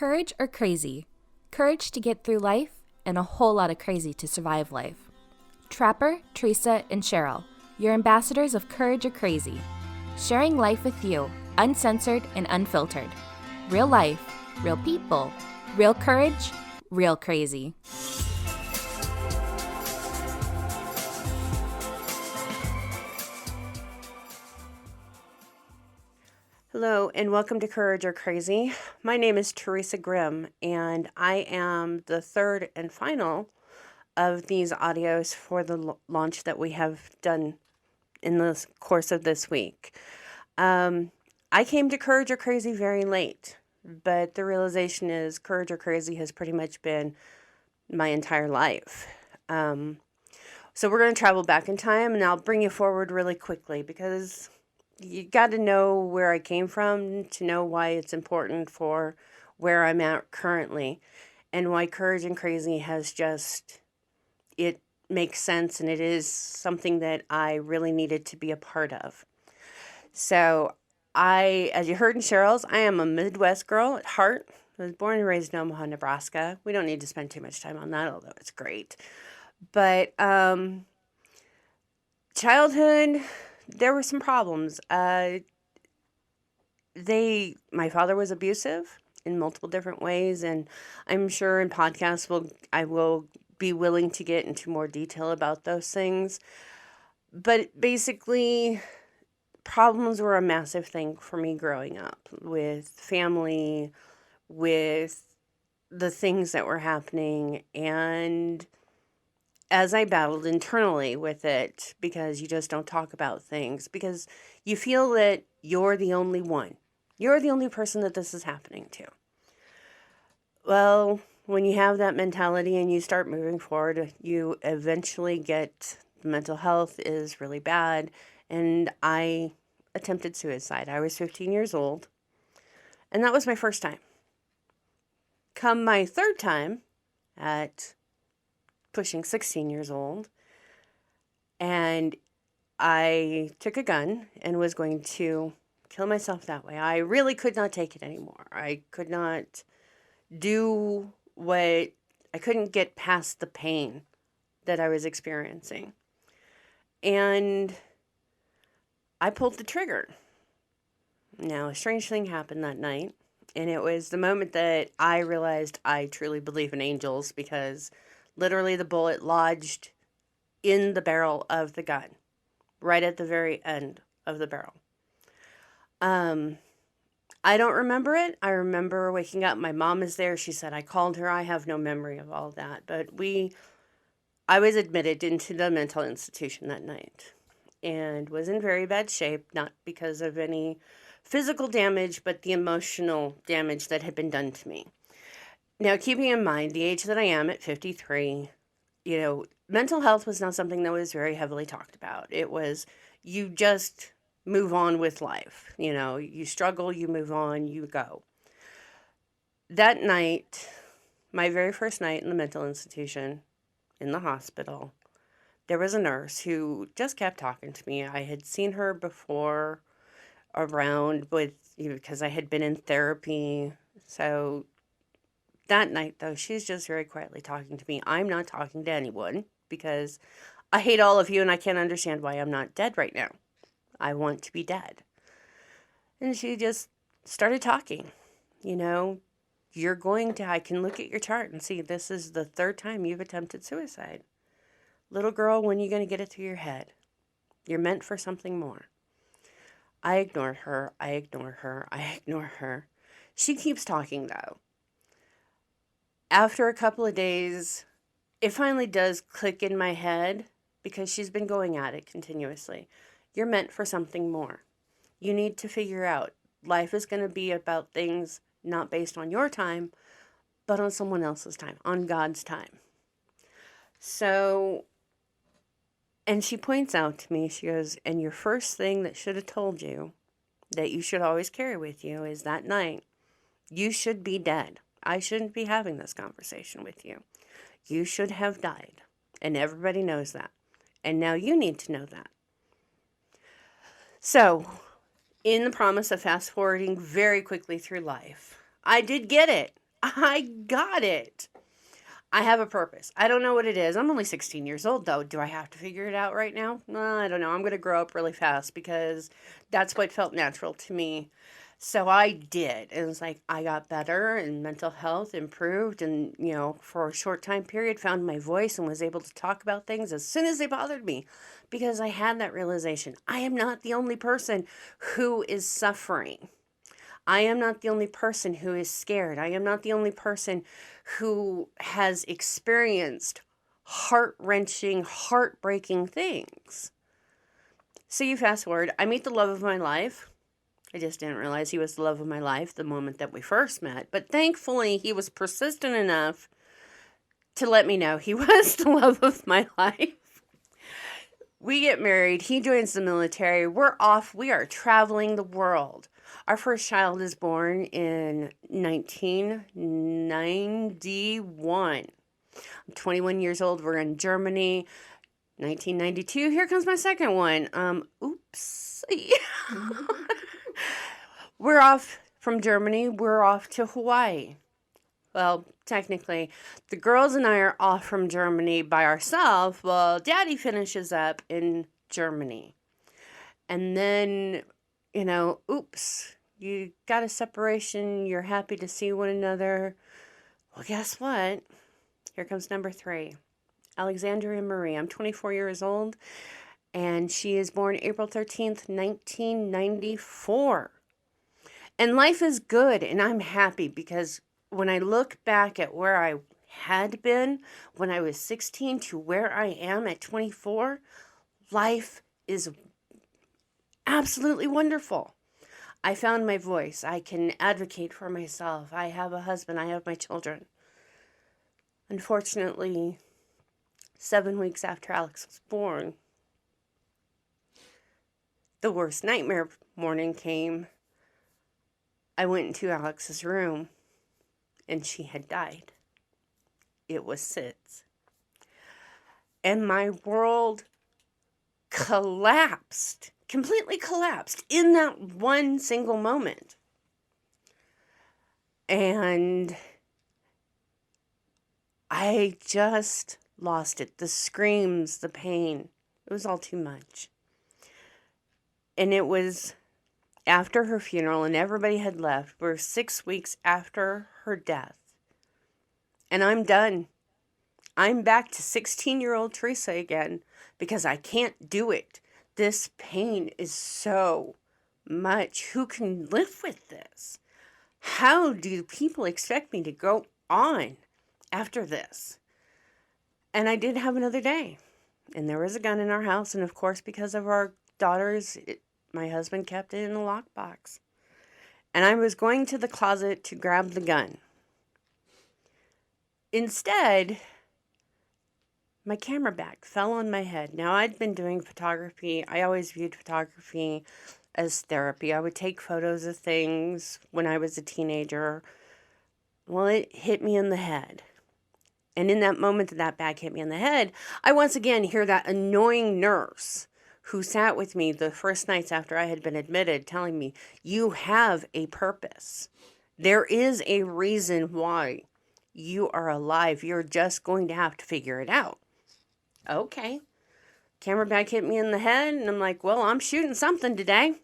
Courage or crazy? Courage to get through life and a whole lot of crazy to survive life. Trapper, Theresa, and Cheryl, your ambassadors of Courage or Crazy. Sharing life with you, uncensored and unfiltered. Real life, real people, real courage, real crazy. Hello and welcome to Courage or Crazy. My name is Theresa Grimm and I am the third and final of these audios for the launch that we have done in the course of this week. I came to Courage or Crazy very late, but the realization is Courage or Crazy has pretty much been my entire life. So we're going to travel back in time and I'll bring you forward really quickly because you got to know where I came from to know why it's important for where I'm at currently and why Courage and Crazy has just, it makes sense and it is something that I really needed to be a part of. So as you heard in Cheryl's, I am a Midwest girl at heart. I was born and raised in Omaha, Nebraska. We don't need to spend too much time on that, although it's great. But childhood, there were some problems. My father was abusive in multiple different ways, and I'm sure in podcasts I will be willing to get into more detail about those things. But basically, problems were a massive thing for me growing up with family, with the things that were happening, and as I battled internally with it, because you just don't talk about things, because you feel that you're the only one. You're the only person that this is happening to. Well, when you have that mentality and you start moving forward, you eventually get mental health is really bad. And I attempted suicide. I was 15 years old. And that was my first time. Come my third time at pushing 16 years old, and I took a gun and was going to kill myself that way. I really could not take it anymore. I could not I couldn't get past the pain that I was experiencing. And I pulled the trigger. Now, a strange thing happened that night, and it was the moment that I realized I truly believe in angels, because literally the bullet lodged in the barrel of the gun, right at the very end of the barrel. I don't remember it. I remember waking up. My mom is there. She said I called her. I have no memory of all that. But I was admitted into the mental institution that night and was in very bad shape, not because of any physical damage, but the emotional damage that had been done to me. Now, keeping in mind the age that I am at 53, mental health was not something that was very heavily talked about. It was, you just move on with life. You struggle, you move on, you go. That night, my very first night in the mental institution, in the hospital, there was a nurse who just kept talking to me. I had seen her before around because I had been in therapy. So that night, though, she's just very quietly talking to me. I'm not talking to anyone because I hate all of you and I can't understand why I'm not dead right now. I want to be dead. And she just started talking. I can look at your chart and see this is the third time you've attempted suicide. Little girl, when are you going to get it through your head? You're meant for something more. I ignored her. I ignore her. She keeps talking, though. After a couple of days, it finally does click in my head, because she's been going at it continuously. You're meant for something more. You need to figure out life is going to be about things not based on your time, but on someone else's time, on God's time. So, and she points out to me, she goes, and your first thing that should have told you that you should always carry with you is that night, you should be dead. I shouldn't be having this conversation with you. You should have died. And everybody knows that. And now you need to know that. So, in the promise of fast forwarding very quickly through life, I did get it. I got it. I have a purpose. I don't know what it is. I'm only 16 years old, though. Do I have to figure it out right now? I don't know. I'm going to grow up really fast because that's what felt natural to me. So I did. It was like I got better and mental health improved and, for a short time period, found my voice and was able to talk about things as soon as they bothered me because I had that realization. I am not the only person who is suffering. I am not the only person who is scared. I am not the only person who has experienced heart-wrenching, heartbreaking things. So you fast forward, I meet the love of my life. I just didn't realize he was the love of my life the moment that we first met. But thankfully, he was persistent enough to let me know he was the love of my life. We get married. He joins the military. We're off. We are traveling the world. Our first child is born in 1991. I'm 21 years old. We're in Germany. 1992. Here comes my second one. Oops. We're off from Germany. We're off to Hawaii. Well, technically, the girls and I are off from Germany by ourselves while Daddy finishes up in Germany. And then, oops, you got a separation. You're happy to see one another. Well, guess what? Here comes number 3. Alexandria Marie. I'm 24 years old, and she is born April 13th, 1994. And life is good, and I'm happy because when I look back at where I had been when I was 16 to where I am at 24, life is absolutely wonderful. I found my voice. I can advocate for myself. I have a husband. I have my children. Unfortunately, 7 weeks after Alex was born, the worst nightmare morning came. I went into Alex's room, and she had died. It was SIDS. And my world collapsed, completely collapsed in that one single moment. And I just lost it. The screams, the pain, it was all too much. And it was after her funeral and everybody had left. We're 6 weeks after her death. And I'm done. I'm back to 16-year-old Theresa again because I can't do it. This pain is so much. Who can live with this? How do people expect me to go on after this? And I did have another day. And there was a gun in our house. And of course, because of our daughters, my husband kept it in a lockbox. And I was going to the closet to grab the gun. Instead, my camera bag fell on my head. Now, I'd been doing photography. I always viewed photography as therapy. I would take photos of things when I was a teenager. Well, it hit me in the head. And in that moment that bag hit me in the head, I once again hear that annoying nurse who sat with me the first nights after I had been admitted telling me, you have a purpose. There is a reason why you are alive. You're just going to have to figure it out. Okay. Camera bag hit me in the head, and I'm like, well, I'm shooting something today.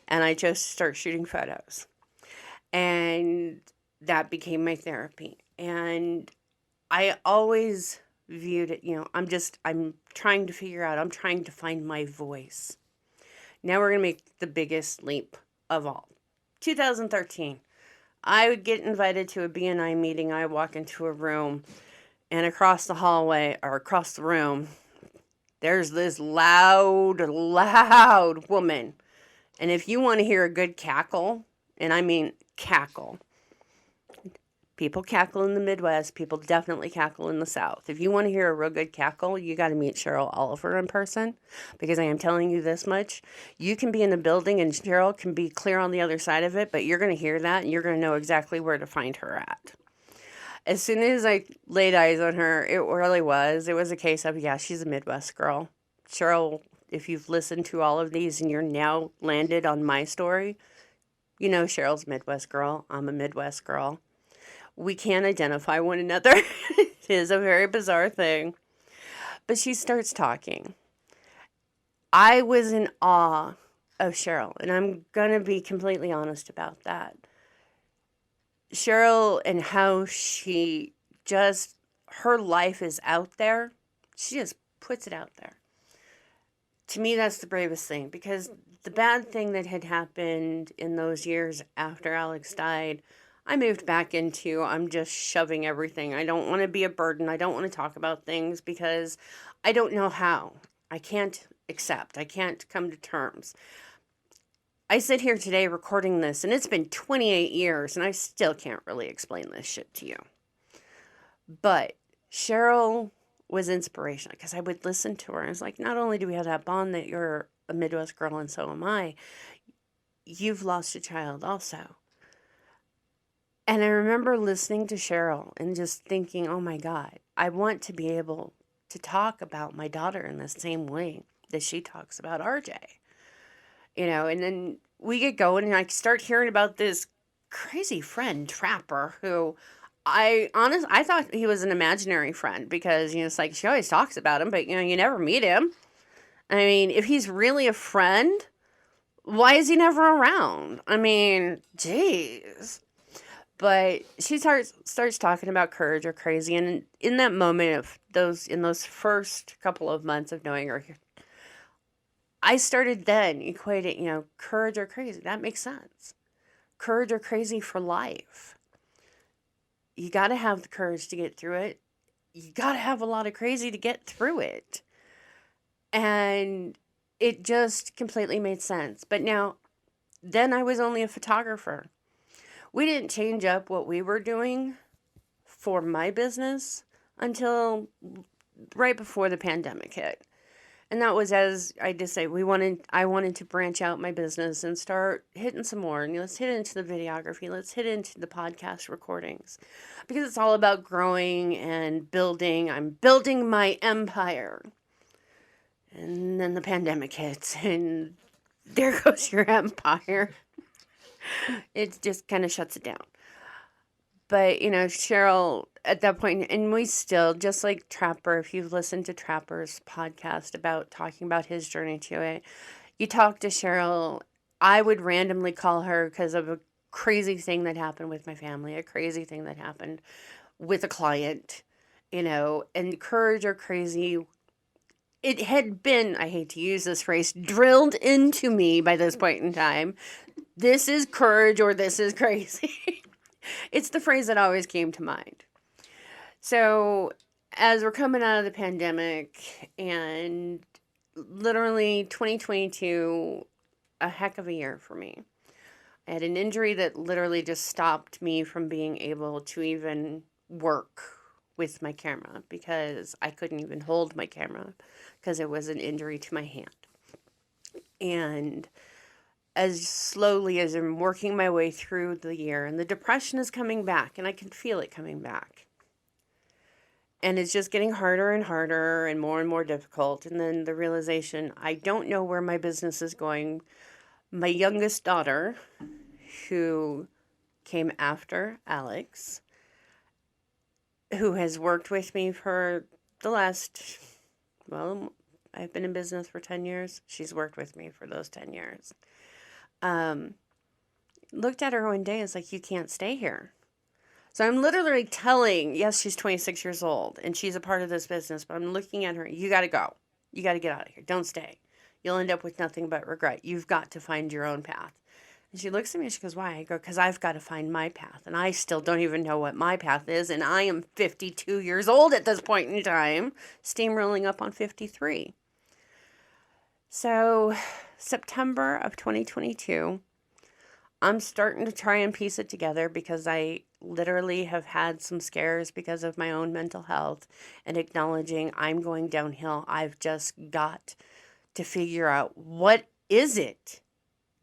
And I chose to start shooting photos. And that became my therapy. And I always viewed it, I'm trying to figure out, I'm trying to find my voice. Now we're going to make the biggest leap of all. 2013. I would get invited to a BNI meeting. I walk into a room, and across the hallway, or across the room, there's this loud woman. And if you want to hear a good cackle, and I mean cackle, people cackle in the Midwest, people definitely cackle in the South. If you want to hear a real good cackle, you got to meet Cheryl Oliver in person, because I am telling you this much. You can be in a building and Cheryl can be clear on the other side of it, but you're going to hear that and you're going to know exactly where to find her at. As soon as I laid eyes on her, it really was. It was a case of, yeah, she's a Midwest girl. Cheryl, if you've listened to all of these and you're now landed on my story, you know Cheryl's a Midwest girl. I'm a Midwest girl. We can't identify one another. It is a very bizarre thing. But she starts talking. I was in awe of Cheryl, and I'm going to be completely honest about that. Cheryl and how she just, her life is out there. She just puts it out there. To me, that's the bravest thing, because the bad thing that had happened in those years after Alex died, I moved back into, I'm just shoving everything. I don't want to be a burden. I don't want to talk about things because I don't know how. I can't accept. I can't come to terms. I sit here today recording this, and it's been 28 years, and I still can't really explain this shit to you. But Cheryl was inspirational because I would listen to her. I was like, not only do we have that bond that you're a Midwest girl and so am I, you've lost a child also. And I remember listening to Cheryl and just thinking, oh my God, I want to be able to talk about my daughter in the same way that she talks about RJ. And then we get going and I start hearing about this crazy friend, Trapper, who I thought he was an imaginary friend because, it's like she always talks about him, but, you never meet him. I mean, if he's really a friend, why is he never around? I mean, jeez. But she starts talking about courage or crazy, and in that moment of those first couple of months of knowing her, I started then equating, courage or crazy. That makes sense. Courage or crazy for life. You got to have the courage to get through it. You got to have a lot of crazy to get through it. And it just completely made sense. But now, then I was only a photographer. We didn't change up what we were doing for my business until right before the pandemic hit. And that was, as I just say, I wanted to branch out my business and start hitting some more. And let's hit into the videography. Let's hit into the podcast recordings. Because it's all about growing and building. I'm building my empire. And then the pandemic hits and there goes your empire. It just kind of shuts it down. But, Cheryl, at that point, and we still, just like Trapper, if you've listened to Trapper's podcast about talking about his journey to it, you talk to Cheryl. I would randomly call her because of a crazy thing that happened with my family, a crazy thing that happened with a client, and courage or crazy. It had been, I hate to use this phrase, drilled into me by this point in time. This is courage or this is crazy. It's the phrase that always came to mind. So as we're coming out of the pandemic and literally 2022, a heck of a year for me. I had an injury that literally just stopped me from being able to even work with my camera because I couldn't even hold my camera because it was an injury to my hand. And as slowly as I'm working my way through the year, and the depression is coming back, and I can feel it coming back. And it's just getting harder and harder and more difficult. And then the realization, I don't know where my business is going. My youngest daughter, who came after Alex, who has worked with me for the last, I've been in business for 10 years. She's worked with me for those 10 years. Looked at her one day and was like, you can't stay here. So I'm literally telling, yes, she's 26 years old and she's a part of this business, but I'm looking at her, you got to go. You got to get out of here. Don't stay. You'll end up with nothing but regret. You've got to find your own path. And she looks at me and she goes, why? I go, because I've got to find my path. And I still don't even know what my path is. And I am 52 years old at this point in time, steamrolling up on 53. So September of 2022, I'm starting to try and piece it together because I literally have had some scares because of my own mental health and acknowledging I'm going downhill. I've just got to figure out what is it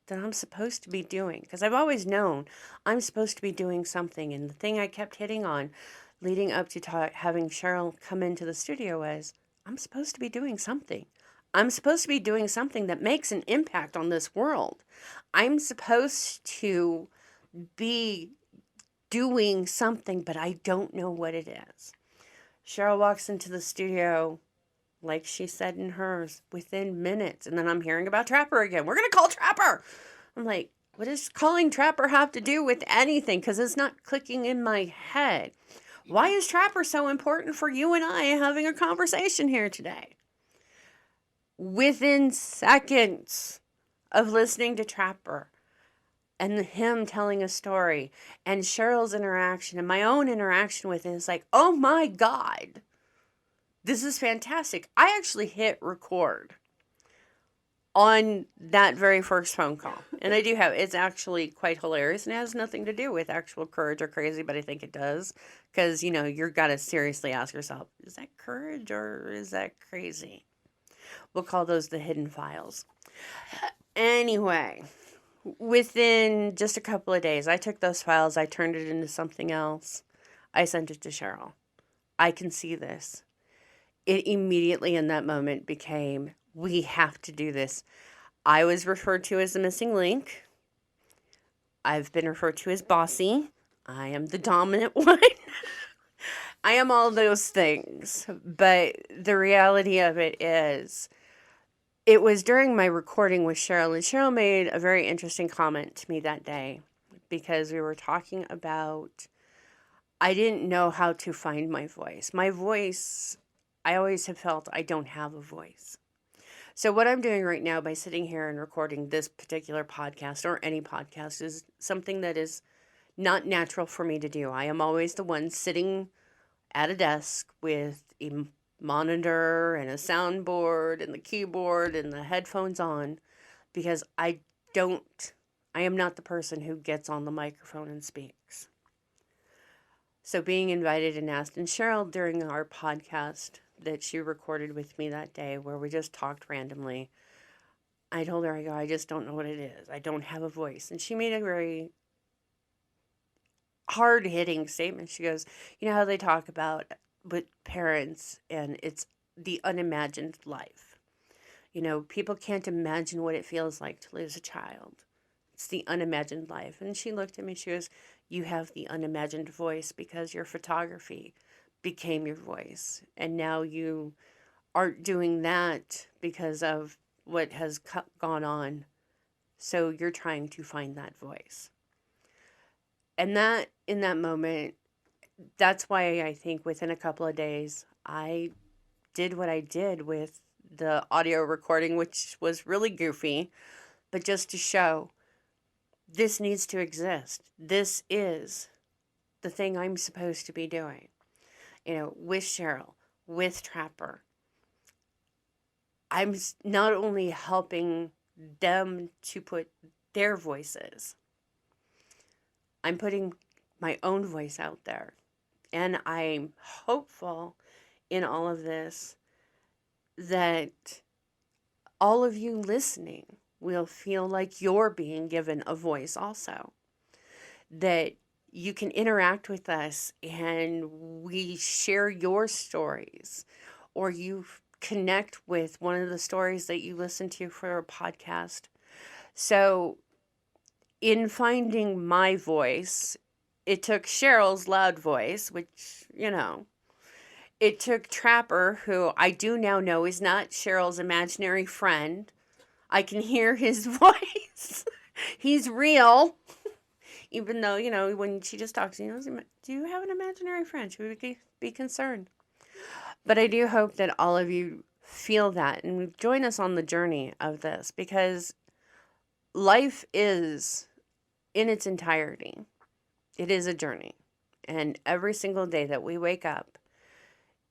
that I'm supposed to be doing, because I've always known I'm supposed to be doing something. And the thing I kept hitting on leading up to having Cheryl come into the studio was, I'm supposed to be doing something. I'm supposed to be doing something that makes an impact on this world. I'm supposed to be doing something, but I don't know what it is. Cheryl walks into the studio, like she said in hers, within minutes. And then I'm hearing about Trapper again. We're going to call Trapper. I'm like, what does calling Trapper have to do with anything? Because it's not clicking in my head. Why is Trapper so important for you and I having a conversation here today? Within seconds of listening to Trapper and him telling a story and Cheryl's interaction and my own interaction with it is like, oh my God, this is fantastic. I actually hit record on that very first phone call. And I do have, it's actually quite hilarious and it has nothing to do with actual courage or crazy, but I think it does. Because, you're got to seriously ask yourself, is that courage or is that crazy? We'll call those the hidden files. Anyway, within just a couple of days, I took those files, I turned it into something else. I sent it to Cheryl. I can see this. It immediately in that moment became, we have to do this. I was referred to as the missing link. I've been referred to as bossy. I am the dominant one. I am all those things. But the reality of it is, it was during my recording with Cheryl, and Cheryl made a very interesting comment to me that day because we were talking about, I didn't know how to find my voice. My voice, I always have felt I don't have a voice. So what I'm doing right now by sitting here and recording this particular podcast or any podcast is something that is not natural for me to do. I am always the one sitting at a desk with a monitor and a soundboard and the keyboard and the headphones on because I am not the person who gets on the microphone and speaks. So being invited and asked, and Cheryl during our podcast that she recorded with me that day where we just talked randomly, I told her, I just don't know what it is. I don't have a voice. And she made a very hard-hitting statement. She goes, you know how they talk about with parents and it's the unimagined life. People can't imagine what it feels like to lose a child. It's the unimagined life. And she looked at me, she goes, you have the unimagined voice because your photography became your voice. And now you aren't doing that because of what has gone on. So you're trying to find that voice. And that, in that moment, that's why I think within a couple of days, I did what I did with the audio recording, which was really goofy, but just to show this needs to exist. This is the thing I'm supposed to be doing, with Cheryl, with Trapper. I'm not only helping them to put their voices, I'm putting my own voice out there. And I'm hopeful in all of this that all of you listening will feel like you're being given a voice also. That you can interact with us and we share your stories, or you connect with one of the stories that you listen to for a podcast. So in finding my voice, it took Cheryl's loud voice, which, it took Trapper, who I do now know is not Cheryl's imaginary friend. I can hear his voice. He's real. Even though, when she just talks, do you have an imaginary friend? Should we be concerned? But I do hope that all of you feel that and join us on the journey of this, because life is, in its entirety, it is a journey. And every single day that we wake up,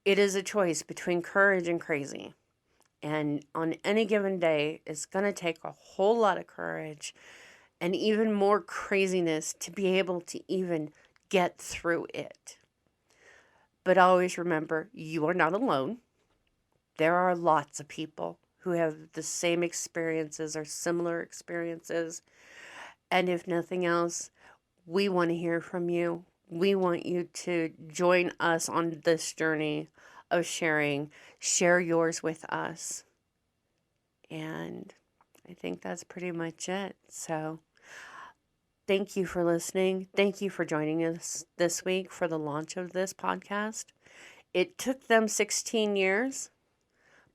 it is a choice between courage and crazy. And on any given day, it's going to take a whole lot of courage and even more craziness to be able to even get through it. But always remember, you are not alone. There are lots of people who have the same experiences or similar experiences. And if nothing else, we want to hear from you. We want you to join us on this journey of sharing. Share yours with us. And I think that's pretty much it. So Thank you for listening. Thank you for joining us this week for the launch of this podcast. It took them 16 years,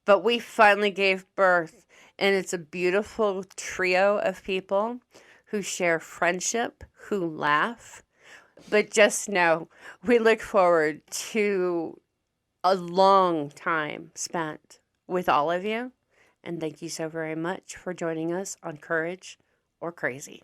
but we finally gave birth, and it's a beautiful trio of people who share friendship, who laugh. But just know, we look forward to a long time spent with all of you. And thank you so very much for joining us on Courage or Crazy.